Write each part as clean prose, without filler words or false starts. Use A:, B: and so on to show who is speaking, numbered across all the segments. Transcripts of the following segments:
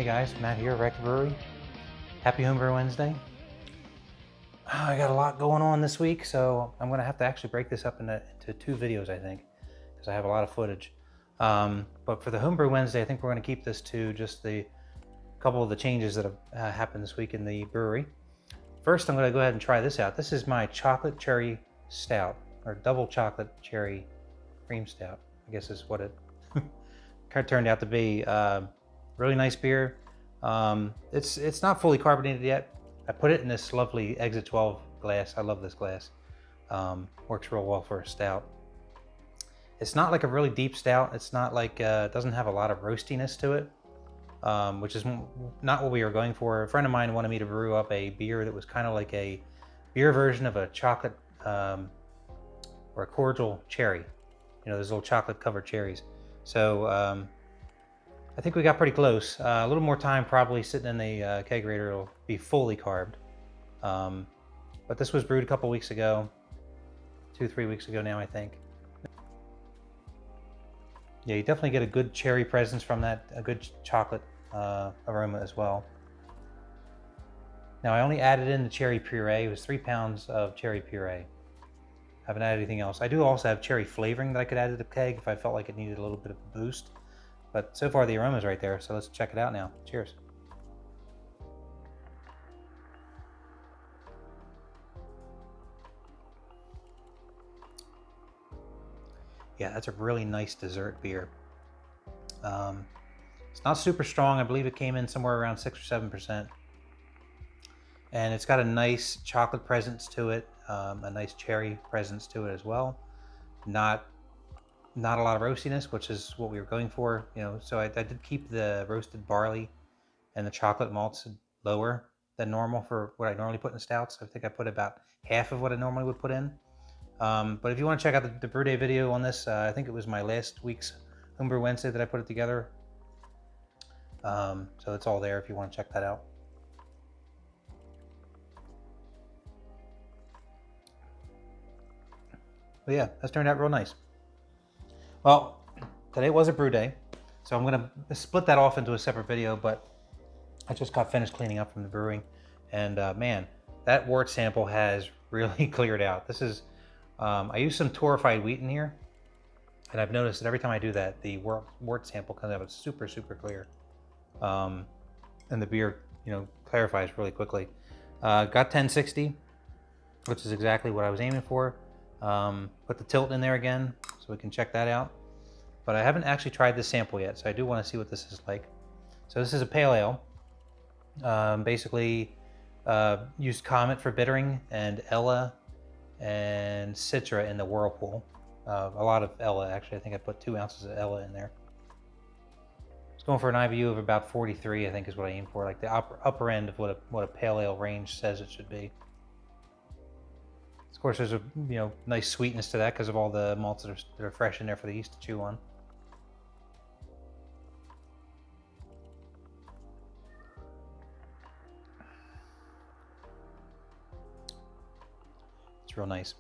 A: Hey guys, Matt here, Brewery. Happy Homebrew Wednesday. I got a lot going on this week, so I'm gonna have to actually break this up into two videos, I think, because I have a lot of footage. But for the Homebrew Wednesday, I think we're gonna keep this to just the couple of the changes that have happened this week in the brewery. First, I'm gonna go ahead and try this out. This is my chocolate cherry stout, or double chocolate cherry cream stout, I guess is what it kind of turned out to be. Really nice beer. It's not fully carbonated yet. I put it in this lovely Exit 12 glass. I love this glass. Works real well for a stout. It's not like a really deep stout. It's not like, it doesn't have a lot of roastiness to it, which is not what we were going for. A friend of mine wanted me to brew up a beer that was kind of like a beer version of a chocolate or a cordial cherry. You know, those little chocolate covered cherries. So I think we got pretty close. A little more time probably sitting in the kegerator. It'll be fully carved. But this was brewed a couple weeks ago, 2-3 weeks ago now, I think. Yeah, you definitely get a good cherry presence from that, a good chocolate aroma as well. Now I only added in the cherry puree. It was 3 pounds of cherry puree. I haven't added anything else. I do also have cherry flavoring that I could add to the keg if I felt like it needed a little bit of a boost. But so far the aroma's right there, so let's check it out now. Cheers. Yeah, that's a really nice dessert beer. It's not super strong. I believe it came in somewhere around 6 or 7%. And it's got a nice chocolate presence to it, a nice cherry presence to it as well. Not a lot of roastiness, which is what we were going for, you know. So I did keep the roasted barley and the chocolate malts lower than normal for what I normally put in stouts. I think I put about half of what I normally would put in. But if you want to check out the brew day video on this, I think it was my last week's Homebrew Wednesday that I put it together. So it's all there if you want to check that out. But yeah, that's turned out real nice. Well, today was a brew day, so I'm gonna split that off into a separate video, but I just got finished cleaning up from the brewing, and man, that wort sample has really cleared out. This is, I used some torrefied wheat in here, and I've noticed that every time I do that, the wort sample comes out super, super clear. And the beer, you know, clarifies really quickly. Got 1060, which is exactly what I was aiming for. Put the tilt in there again, so we can check that out. But I haven't actually tried this sample yet, so I do want to see what this is like. So this is a pale ale. Basically, used Comet for bittering and Ella and Citra in the whirlpool. A lot of Ella, actually. I think I put 2 ounces of Ella in there. It's going for an IBU of about 43, I think is what I aim for, like the upper end of what a pale ale range says it should be. Of course, there's a nice sweetness to that because of all the malts that are fresh in there for the yeast to chew on. It's real nice.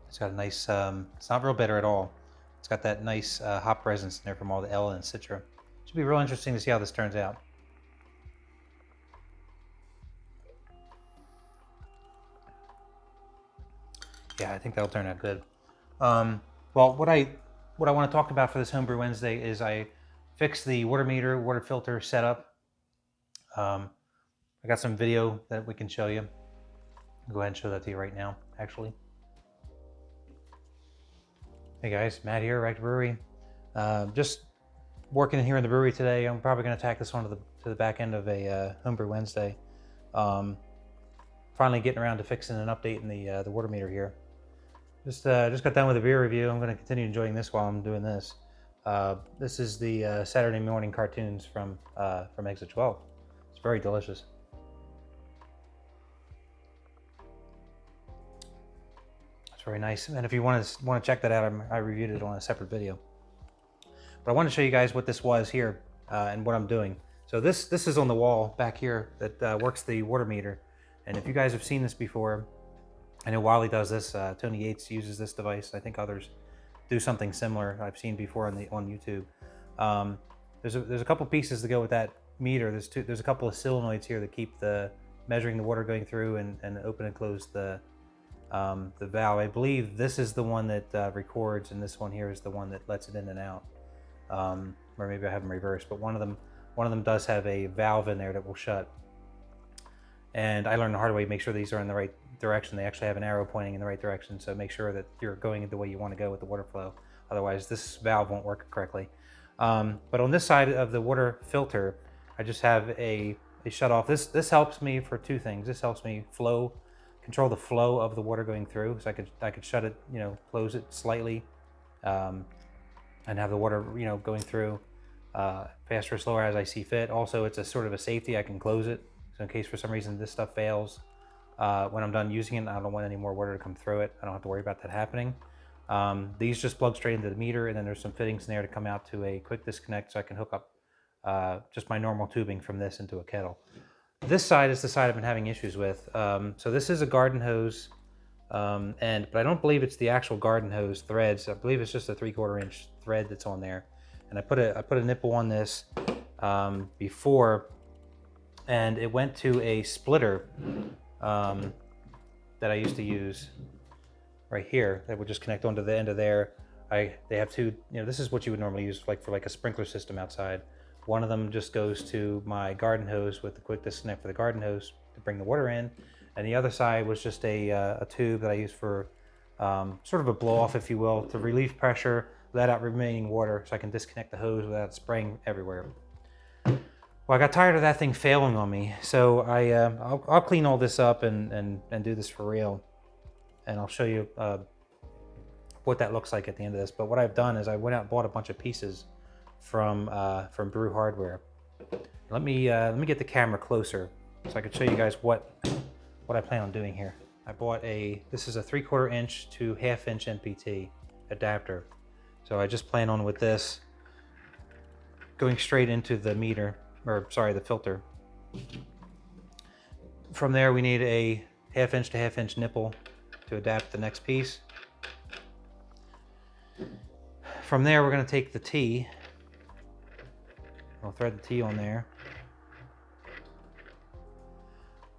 A: It's got a nice, it's not real bitter at all. It's got that nice hop presence in there from all the Ella and Citra. Should be real interesting to see how this turns out. Yeah, I think that'll turn out good. Well, what I want to talk about for this Homebrew Wednesday is I fixed the water meter, water filter setup. I got some video that we can show you. I'll go ahead and show that to you right now, actually. Hey guys, Matt here, Brewery. Just working here in the brewery today. I'm probably going to tack this on to the back end of a Homebrew Wednesday. Finally getting around to fixing an update in the water meter here. Just got done with a beer review. I'm going to continue enjoying this while I'm doing this. This is the Saturday morning cartoons from Exit 12. It's very delicious. It's very nice. And if you want to check that out, I reviewed it on a separate video. But I want to show you guys what this was here and what I'm doing. So this is on the wall back here that works the water meter. And if you guys have seen this before, I know Wally does this. Tony Yates uses this device. I think others do something similar I've seen before on YouTube. there's a couple pieces to go with that meter. There's a couple of solenoids here that keep the measuring the water going through and open and close the valve. I believe this is the one that records, and this one here is the one that lets it in and out. Or maybe I have them reversed, but one of them does have a valve in there that will shut. And I learned the hard way, make sure these are in the right direction. They actually have an arrow pointing in the right direction, so make sure that you're going the way you want to go with the water flow. Otherwise, this valve won't work correctly. But on this side of the water filter, I just have a shut off. This helps me for two things. This helps me control the flow of the water going through. So I could shut it, close it slightly, and have the water, going through faster or slower as I see fit. Also, it's a sort of a safety. I can close it. So in case for some reason this stuff fails, when I'm done using it, I don't want any more water to come through it. I don't have to worry about that happening. These just plug straight into the meter, and then there's some fittings in there to come out to a quick disconnect so I can hook up just my normal tubing from this into a kettle. This side is the side I've been having issues with. So this is a garden hose, but I don't believe it's the actual garden hose threads. I believe it's just a 3/4 inch thread that's on there. And I put a nipple on this before, and it went to a splitter that I used to use right here that would just connect onto the end of there. They have two, this is what you would normally use for a sprinkler system outside. One of them just goes to my garden hose with the quick disconnect for the garden hose to bring the water in. And the other side was just a tube that I use for sort of a blow off, if you will, to relieve pressure, let out remaining water so I can disconnect the hose without spraying everywhere. Well, I got tired of that thing failing on me, so I'll clean all this up and do this for real, and I'll show you what that looks like at the end of this. But what I've done is I went out and bought a bunch of pieces from Brew Hardware. Let me get the camera closer so I can show you guys what I plan on doing here. I bought this is a 3/4 inch to 1/2 inch NPT adapter. So I just plan on with this going straight into the meter, or sorry, the filter. From there, we need a 1/2 inch to 1/2 inch nipple to adapt the next piece. From there, we're going to take the T. I'll thread the T on there.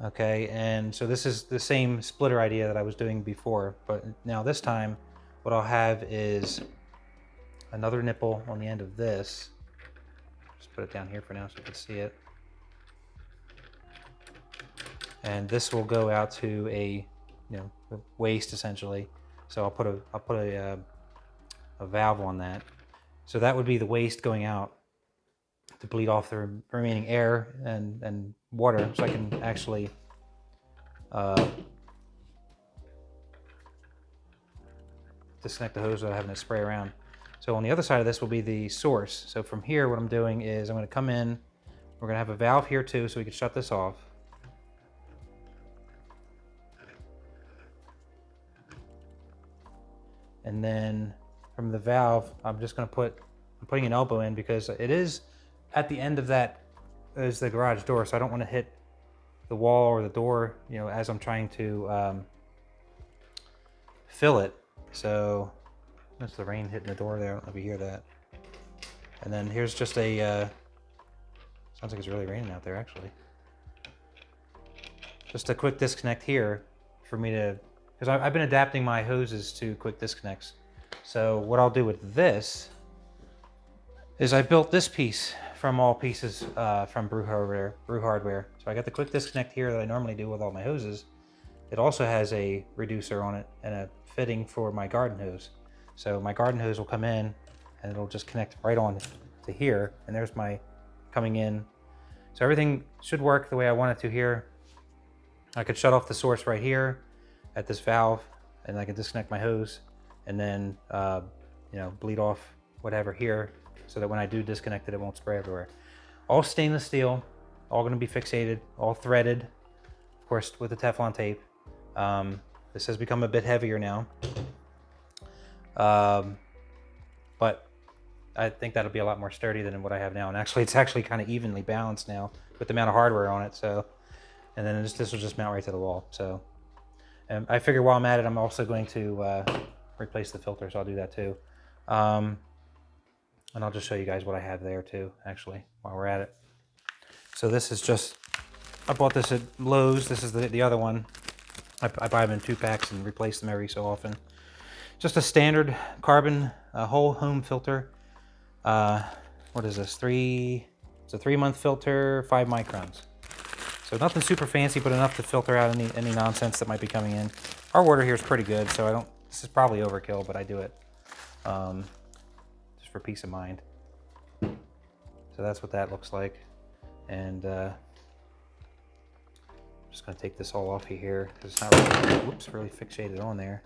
A: Okay, and so this is the same splitter idea that I was doing before, but now this time, what I'll have is another nipple on the end of this. Just put it down here for now so you can see it. And this will go out to a waste essentially. So I'll put a valve on that. So that would be the waste going out to bleed off the remaining air and water, so I can actually disconnect the hose without having to spray around. So on the other side of this will be the source. So from here, what I'm doing is I'm going to come in. We're going to have a valve here too, so we can shut this off. And then from the valve, I'm just going to I'm putting an elbow in because it is at the end of that is the garage door, so I don't want to hit the wall or the door, as I'm trying to fill it. So that's the rain hitting the door there. I don't know if you hear that. And then here's just sounds like it's really raining out there actually. Just a quick disconnect here for me because I've been adapting my hoses to quick disconnects. So what I'll do with this is I built this piece from all pieces from Brew Hardware. So I got the quick disconnect here that I normally do with all my hoses. It also has a reducer on it and a fitting for my garden hose. So my garden hose will come in and it'll just connect right on to here. And there's my coming in. So everything should work the way I want it to here. I could shut off the source right here at this valve, and I can disconnect my hose and then bleed off whatever here, so that when I do disconnect it, it won't spray everywhere. All stainless steel, all going to be fixated, all threaded, of course, with the Teflon tape. This has become a bit heavier now, but I think that'll be a lot more sturdy than what I have now. And actually, it's actually kind of evenly balanced now with the amount of hardware on it. So, and then this will just mount right to the wall. So, and I figure while I'm at it, I'm also going to replace the filter, so I'll do that too. And I'll just show you guys what I have there too, actually, while we're at it. So this is just, I bought this at Lowe's. This is the other one. I buy them in 2 packs and replace them every so often. Just a standard carbon whole home filter. What is this? It's a 3-month filter, 5 microns. So nothing super fancy, but enough to filter out any nonsense that might be coming in. Our water here is pretty good, so this is probably overkill, but I do it just for peace of mind. So that's what that looks like. And I'm just gonna take this all off of here because it's not really fixated on there.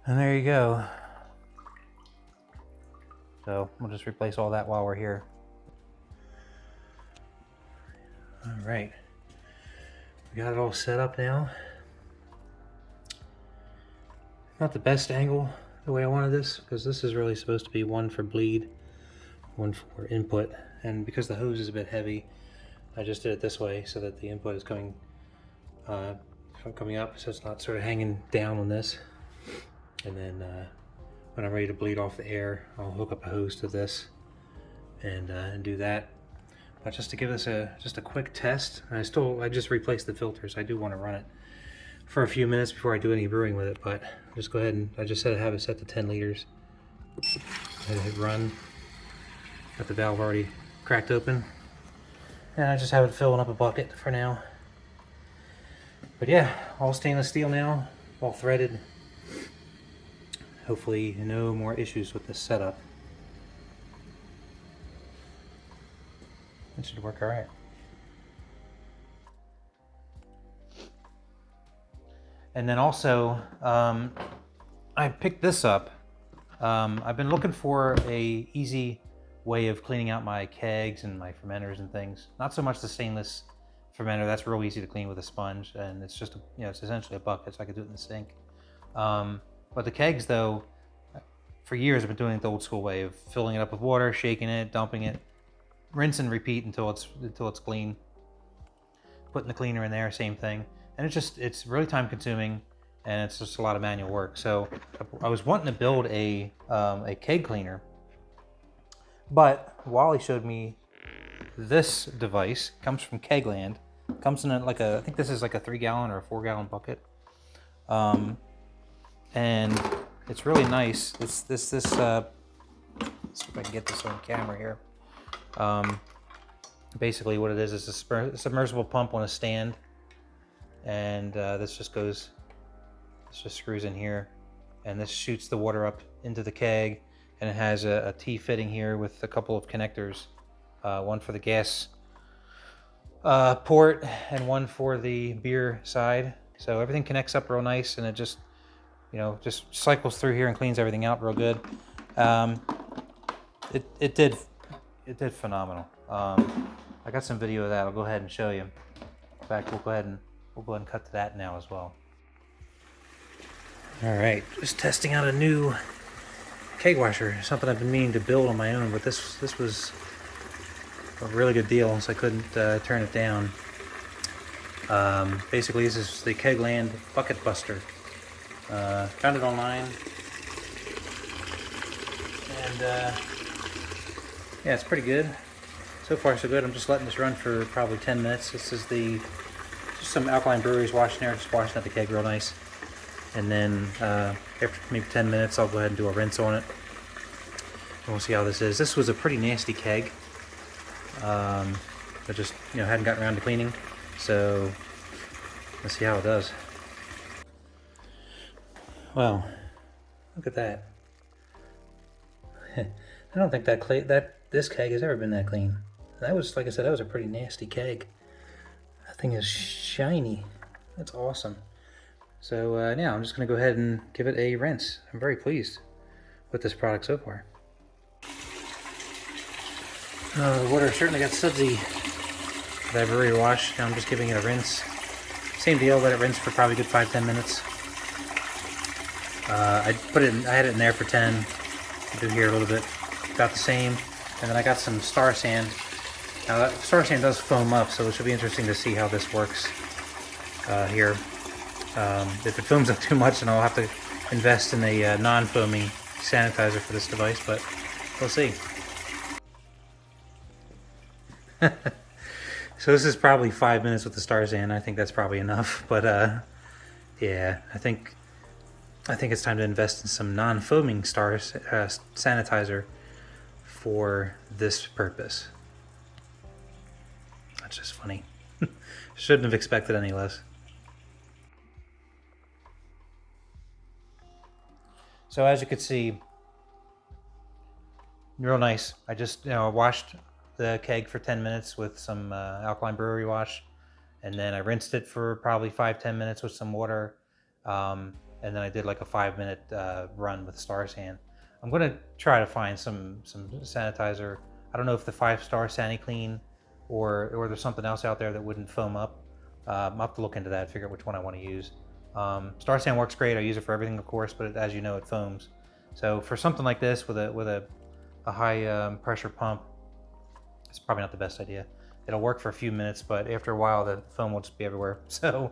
A: And there you go. So we'll just replace all that while we're here. All right, we got it all set up now. Not the best angle the way I wanted this, because this is really supposed to be one for bleed, one for input. And because the hose is a bit heavy, I just did it this way so that the input is coming up, so it's not sort of hanging down on this. And then when I'm ready to bleed off the air, I'll hook up a hose to this and do that. But just to give this just a quick test, I just replaced the filters. I do want to run it for a few minutes before I do any brewing with it, but just go ahead and I just have it set to 10 liters. Go ahead and hit run. Got the valve already cracked open, and I just have it filling up a bucket for now. But yeah, all stainless steel now, all threaded. Hopefully no more issues with this setup. It should work all right. And then also, I picked this up. I've been looking for a easy way of cleaning out my kegs and my fermenters and things. Not so much the stainless fermenter, that's real easy to clean with a sponge, and it's just, it's essentially a bucket, so I could do it in the sink. But the kegs, though, for years I've been doing it the old school way of filling it up with water, shaking it, dumping it, rinse and repeat until it's clean. Putting the cleaner in there, same thing. And it's really time consuming, and it's just a lot of manual work. So I was wanting to build a keg cleaner, but Wally showed me this device. Comes from Kegland. Comes in I think this is like a 3-gallon or a 4-gallon bucket. And it's really nice. Let's see if I can get this on camera here. Basically what it is a submersible pump on a stand, and this just screws in here, and this shoots the water up into the keg, and it has a T fitting here with a couple of connectors, one for the gas port and one for the beer side. So everything connects up real nice, and it just cycles through here and cleans everything out real good. It did phenomenal. I got some video of that. I'll go ahead and show you. In fact, we'll go ahead and cut to that now as well. All right, just testing out a new keg washer. Something I've been meaning to build on my own, but this was a really good deal, so I couldn't turn it down. Basically, this is the Kegland Bucket Buster. Found it online, and yeah, it's pretty good. So far, so good. I'm just letting this run for probably 10 minutes. This is just some alkaline breweries washing there, just washing out the keg real nice. And then after maybe 10 minutes, I'll go ahead and do a rinse on it. And we'll see how this is. This was a pretty nasty keg. I just hadn't gotten around to cleaning. So let's see how it does. Wow, look at that. I don't think this keg has ever been that clean. That was, like I said, that was a pretty nasty keg. That thing is shiny. That's awesome. So now I'm just going to go ahead and give it a rinse. I'm very pleased with this product so far. The water certainly got sudsy that I've already washed. Now I'm just giving it a rinse Same deal, let it rinse for probably a good 5-10 minutes. I had it in there for 10. I'll do here a little bit, about the same. And then I got some Star Sand. Now that Star Sand does foam up, so it should be interesting to see how this works here. If it foams up too much, then I'll have to invest in a non-foaming sanitizer for this device, but we'll see. So this is probably 5 minutes with the Star Sand. I think that's probably enough, but yeah, I think it's time to invest in some non-foaming sanitizer for this purpose. That's just funny. Shouldn't have expected any less. So as you can see, real nice. I just washed the keg for 10 minutes with some alkaline brewery wash, and then I rinsed it for probably 5-10 minutes with some water, and then I did like a 5-minute run with Star Sand. I'm gonna try to find some sanitizer. I don't know if the 5-star SaniClean or there's something else out there that wouldn't foam up. I'll have to look into that, figure out which one I want to use. Star Sand works great. I use it for everything, of course, but as you know, it foams. So for something like this with a high pressure pump, it's probably not the best idea. It'll work for a few minutes, but after a while, the foam will just be everywhere. So,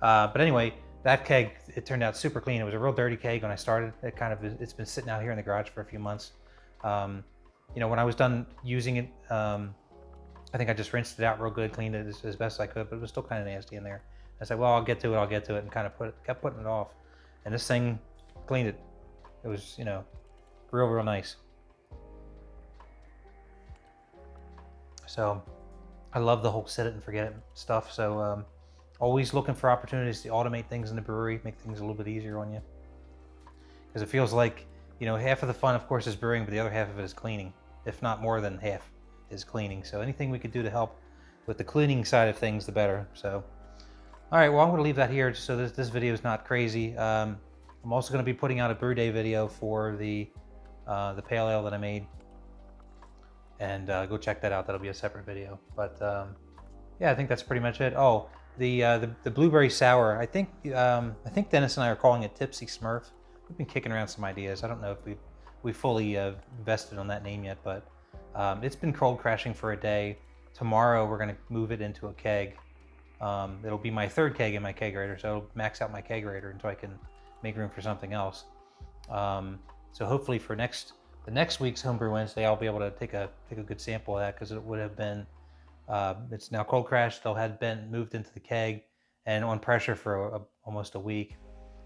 A: but anyway, that keg, it turned out super clean. It was a real dirty keg when I started. It's been sitting out here in the garage for a few months. When I was done using it, I think I just rinsed it out real good, cleaned it as best I could, but it was still kind of nasty in there. I said, well, I'll get to it, and kind of kept putting it off. And this thing cleaned it. It was, real nice. So I love the whole set it and forget it stuff. So always looking for opportunities to automate things in the brewery, make things a little bit easier on you. Because it feels like, half of the fun, of course, is brewing, but the other half of it is cleaning. If not more than half is cleaning. So anything we could do to help with the cleaning side of things, the better. So, all right, well, I'm going to leave that here so this video is not crazy. I'm also going to be putting out a brew day video for the pale ale that I made. And go check that out. That'll be a separate video. But yeah, I think that's pretty much it. Oh, the blueberry sour. I think Dennis and I are calling it Tipsy Smurf. We've been kicking around some ideas. I don't know if we fully invested on that name yet, but it's been cold crashing for a day. Tomorrow we're going to move it into a keg. It'll be my third keg in my kegerator, so it'll max out my kegerator until I can make room for something else. So hopefully for the next week's Homebrew Wednesday, I'll be able to take a good sample of that, because it would have been, it's now cold crashed, still had been moved into the keg and on pressure for almost a week.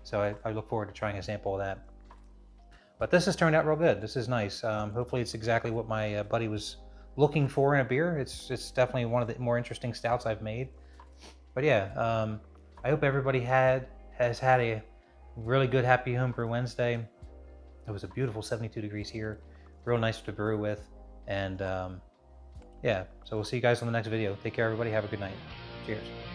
A: So I look forward to trying a sample of that. But this has turned out real good. This is nice. Hopefully it's exactly what my buddy was looking for in a beer. It's definitely one of the more interesting stouts I've made. But yeah, I hope everybody has had a really good, happy Homebrew Wednesday. It was a beautiful 72 degrees here, real nice to brew with, and yeah, so we'll see you guys on the next video. Take care, everybody. Have a good night. Cheers.